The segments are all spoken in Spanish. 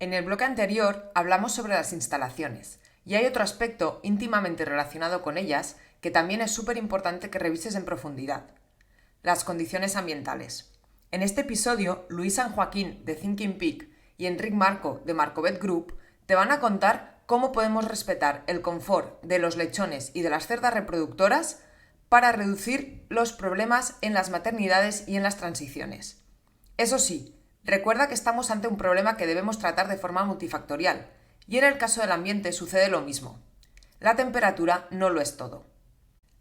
En el bloque anterior hablamos sobre las instalaciones, y hay otro aspecto íntimamente relacionado con ellas que también es súper importante que revises en profundidad: las condiciones ambientales. En este episodio, Luis San Joaquín de Thinking Peak y Enric Marco de Marcovet Group te van a contar cómo podemos respetar el confort de los lechones y de las cerdas reproductoras para reducir los problemas en las maternidades y en las transiciones. Eso sí, recuerda que estamos ante un problema que debemos tratar de forma multifactorial, y en el caso del ambiente sucede lo mismo. La temperatura no lo es todo.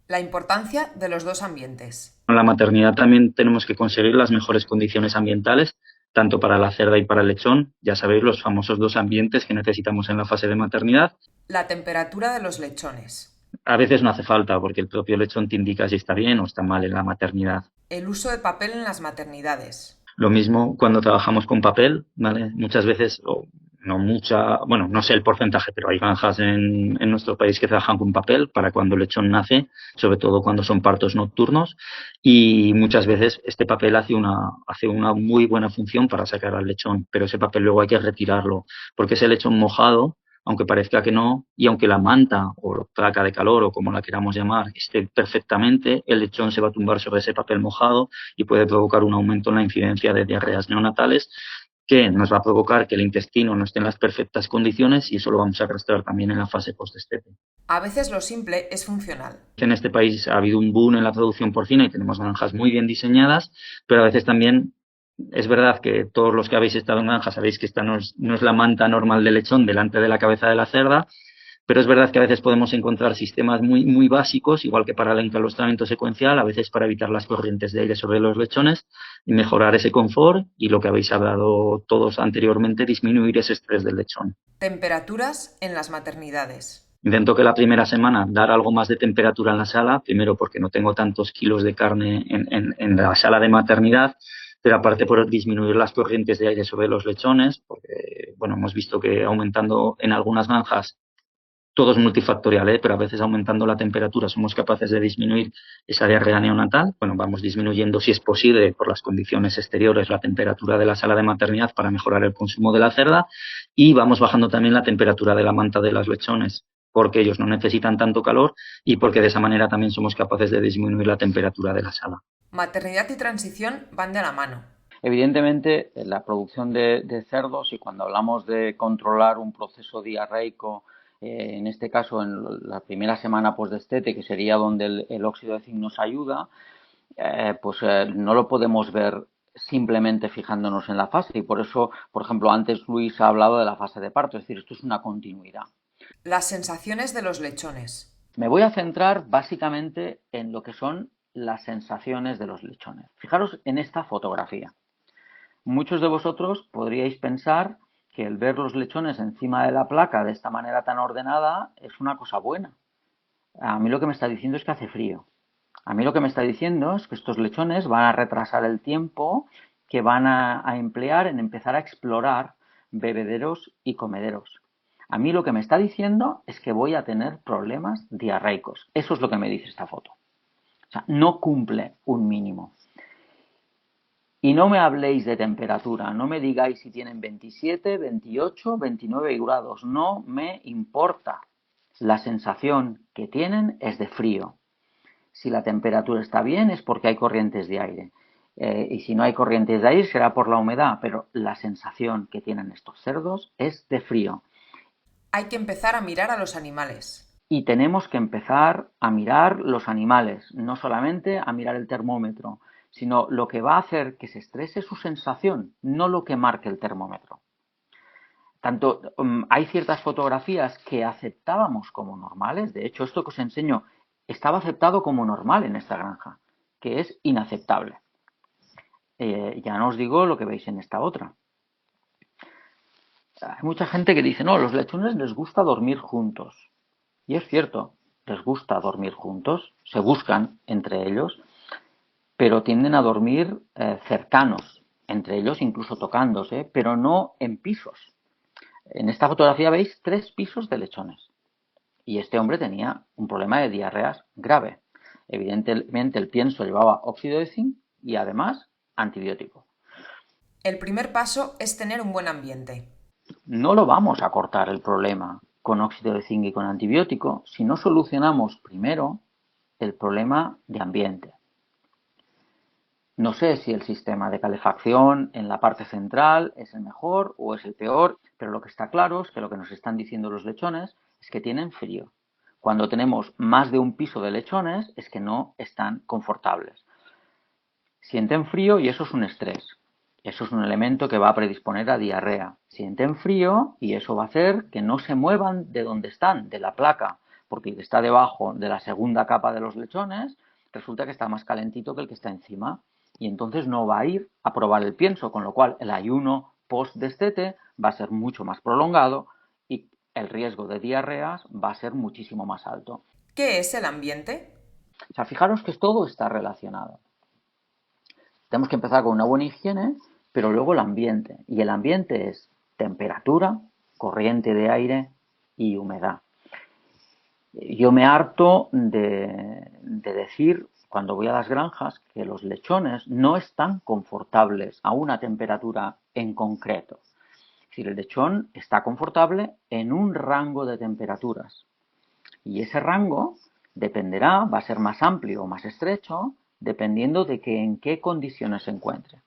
La importancia de los dos ambientes. En la maternidad también tenemos que conseguir las mejores condiciones ambientales, tanto para la cerda y para el lechón. Ya sabéis, los famosos dos ambientes que necesitamos en la fase de maternidad. La temperatura de los lechones. A veces no hace falta porque el propio lechón te indica si está bien o está mal en la maternidad. El uso de papel en las maternidades. Lo mismo cuando trabajamos con papel, ¿vale? Muchas veces, o no mucha, bueno, no sé el porcentaje, pero hay granjas en nuestro país que trabajan con papel para cuando el lechón nace, sobre todo cuando son partos nocturnos, y muchas veces este papel hace una muy buena función para sacar al lechón, pero ese papel luego hay que retirarlo, porque ese lechón mojado, aunque parezca que no, y aunque la manta o la placa de calor o como la queramos llamar esté perfectamente, el lechón se va a tumbar sobre ese papel mojado y puede provocar un aumento en la incidencia de diarreas neonatales, que nos va a provocar que el intestino no esté en las perfectas condiciones, y eso lo vamos a arrastrar también en la fase postdestete. A veces lo simple es funcional. En este país ha habido un boom en la producción porcina y tenemos granjas muy bien diseñadas, pero a veces también es verdad que todos los que habéis estado en granja sabéis que esta no es la manta normal de lechón delante de la cabeza de la cerda, pero es verdad que a veces podemos encontrar sistemas muy, muy básicos, igual que para el enclaustramiento secuencial, a veces para evitar las corrientes de aire sobre los lechones y mejorar ese confort y, lo que habéis hablado todos anteriormente, disminuir ese estrés del lechón. Temperaturas en las maternidades. Intento que la primera semana dar algo más de temperatura en la sala, primero porque no tengo tantos kilos de carne en la sala de maternidad, pero aparte por disminuir las corrientes de aire sobre los lechones, porque bueno, hemos visto que aumentando en algunas granjas, todo es multifactorial, pero a veces aumentando la temperatura somos capaces de disminuir esa diarrea neonatal. Bueno, vamos disminuyendo, si es posible, por las condiciones exteriores, la temperatura de la sala de maternidad para mejorar el consumo de la cerda, y vamos bajando también la temperatura de la manta de los lechones, porque ellos no necesitan tanto calor y porque de esa manera también somos capaces de disminuir la temperatura de la sala. Maternidad y transición van de la mano. Evidentemente, la producción de cerdos, y cuando hablamos de controlar un proceso diarreico, en este caso en la primera semana postdestete, que sería donde el óxido de zinc nos ayuda, no lo podemos ver simplemente fijándonos en la fase, y por eso, por ejemplo, antes Luis ha hablado de la fase de parto, es decir, esto es una continuidad. Las sensaciones de los lechones. Me voy a centrar básicamente en lo que son las sensaciones de los lechones. Fijaros en esta fotografía. Muchos de vosotros podríais pensar que el ver los lechones encima de la placa de esta manera tan ordenada es una cosa buena. A mí lo que me está diciendo es que hace frío. A mí lo que me está diciendo es que estos lechones van a retrasar el tiempo que van a emplear en empezar a explorar bebederos y comederos. A mí lo que me está diciendo es que voy a tener problemas diarreicos. Eso es lo que me dice esta foto. O sea, no cumple un mínimo. Y no me habléis de temperatura, no me digáis si tienen 27, 28, 29 grados, no me importa. La sensación que tienen es de frío. Si la temperatura está bien es porque hay corrientes de aire. Y si no hay corrientes de aire será por la humedad, pero la sensación que tienen estos cerdos es de frío. Hay que empezar a mirar a los animales. Y tenemos que empezar a mirar los animales, no solamente a mirar el termómetro, sino lo que va a hacer que se estrese su sensación, no lo que marque el termómetro. Hay ciertas fotografías que aceptábamos como normales, de hecho esto que os enseño estaba aceptado como normal en esta granja, que es inaceptable. Ya no os digo lo que veis en esta otra. Hay mucha gente que dice, no, los lechones les gusta dormir juntos. Y es cierto, les gusta dormir juntos, se buscan entre ellos, pero tienden a dormir cercanos, entre ellos incluso tocándose, pero no en pisos. En esta fotografía veis 3 pisos de lechones. Y este hombre tenía un problema de diarreas grave. Evidentemente el pienso llevaba óxido de zinc y además antibiótico. El primer paso es tener un buen ambiente. No lo vamos a cortar el problema con óxido de zinc y con antibiótico si no solucionamos primero el problema de ambiente. No sé si el sistema de calefacción en la parte central es el mejor o es el peor, pero lo que está claro es que lo que nos están diciendo los lechones es que tienen frío. Cuando tenemos más de un piso de lechones es que no están confortables. Sienten frío y eso es un estrés. Eso es un elemento que va a predisponer a diarrea. Sienten frío y eso va a hacer que no se muevan de donde están, de la placa, porque el que está debajo de la segunda capa de los lechones resulta que está más calentito que el que está encima y entonces no va a ir a probar el pienso, con lo cual el ayuno post-destete va a ser mucho más prolongado y el riesgo de diarreas va a ser muchísimo más alto. ¿Qué es el ambiente? O sea, fijaros que todo está relacionado. Tenemos que empezar con una buena higiene, pero luego el ambiente. Y el ambiente es temperatura, corriente de aire y humedad. Yo me harto de decir, cuando voy a las granjas, que los lechones no están confortables a una temperatura en concreto. Es decir, el lechón está confortable en un rango de temperaturas. Y ese rango dependerá, va a ser más amplio o más estrecho, dependiendo de en qué condiciones se encuentre.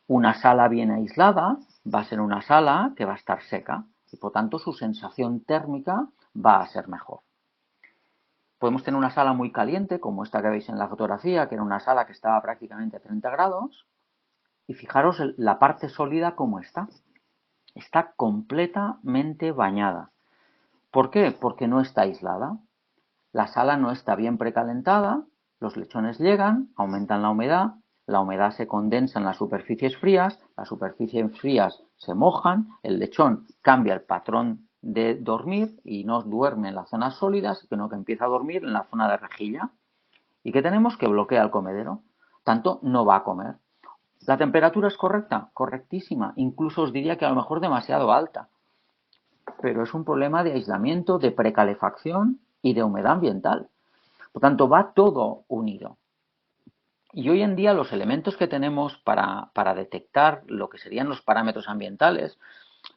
Una sala bien aislada va a ser una sala que va a estar seca y por tanto su sensación térmica va a ser mejor. Podemos tener una sala muy caliente, como esta que veis en la fotografía, que era una sala que estaba prácticamente a 30 grados, y fijaros la parte sólida cómo está. Está completamente bañada. ¿Por qué? Porque no está aislada. La sala no está bien precalentada, los lechones llegan, aumentan la humedad se condensa en las superficies frías se mojan, el lechón cambia el patrón de dormir y no duerme en las zonas sólidas, sino que empieza a dormir en la zona de rejilla. ¿Y qué tenemos? Que bloquea el comedero. Tanto no va a comer. ¿La temperatura es correcta? Correctísima. Incluso os diría que a lo mejor demasiado alta. Pero es un problema de aislamiento, de precalefacción y de humedad ambiental. Por tanto, va todo unido. Y hoy en día los elementos que tenemos para detectar lo que serían los parámetros ambientales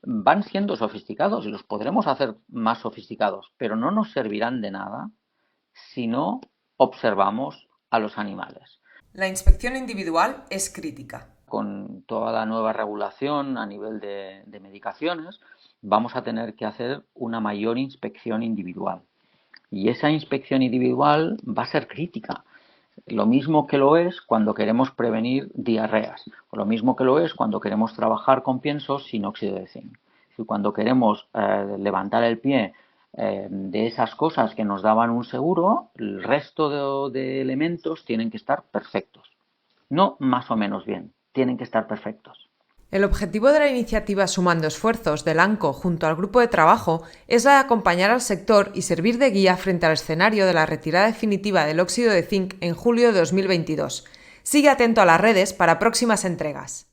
van siendo sofisticados y los podremos hacer más sofisticados, pero no nos servirán de nada si no observamos a los animales. La inspección individual es crítica. Con toda la nueva regulación a nivel de medicaciones, vamos a tener que hacer una mayor inspección individual. Y esa inspección individual va a ser crítica. Lo mismo que lo es cuando queremos prevenir diarreas, o lo mismo que lo es cuando queremos trabajar con piensos sin óxido de zinc. Y cuando queremos levantar el pie de esas cosas que nos daban un seguro, el resto de elementos tienen que estar perfectos. No más o menos bien, tienen que estar perfectos. El objetivo de la iniciativa Sumando Esfuerzos del ANCO junto al grupo de trabajo es la de acompañar al sector y servir de guía frente al escenario de la retirada definitiva del óxido de zinc en julio de 2022. Sigue atento a las redes para próximas entregas.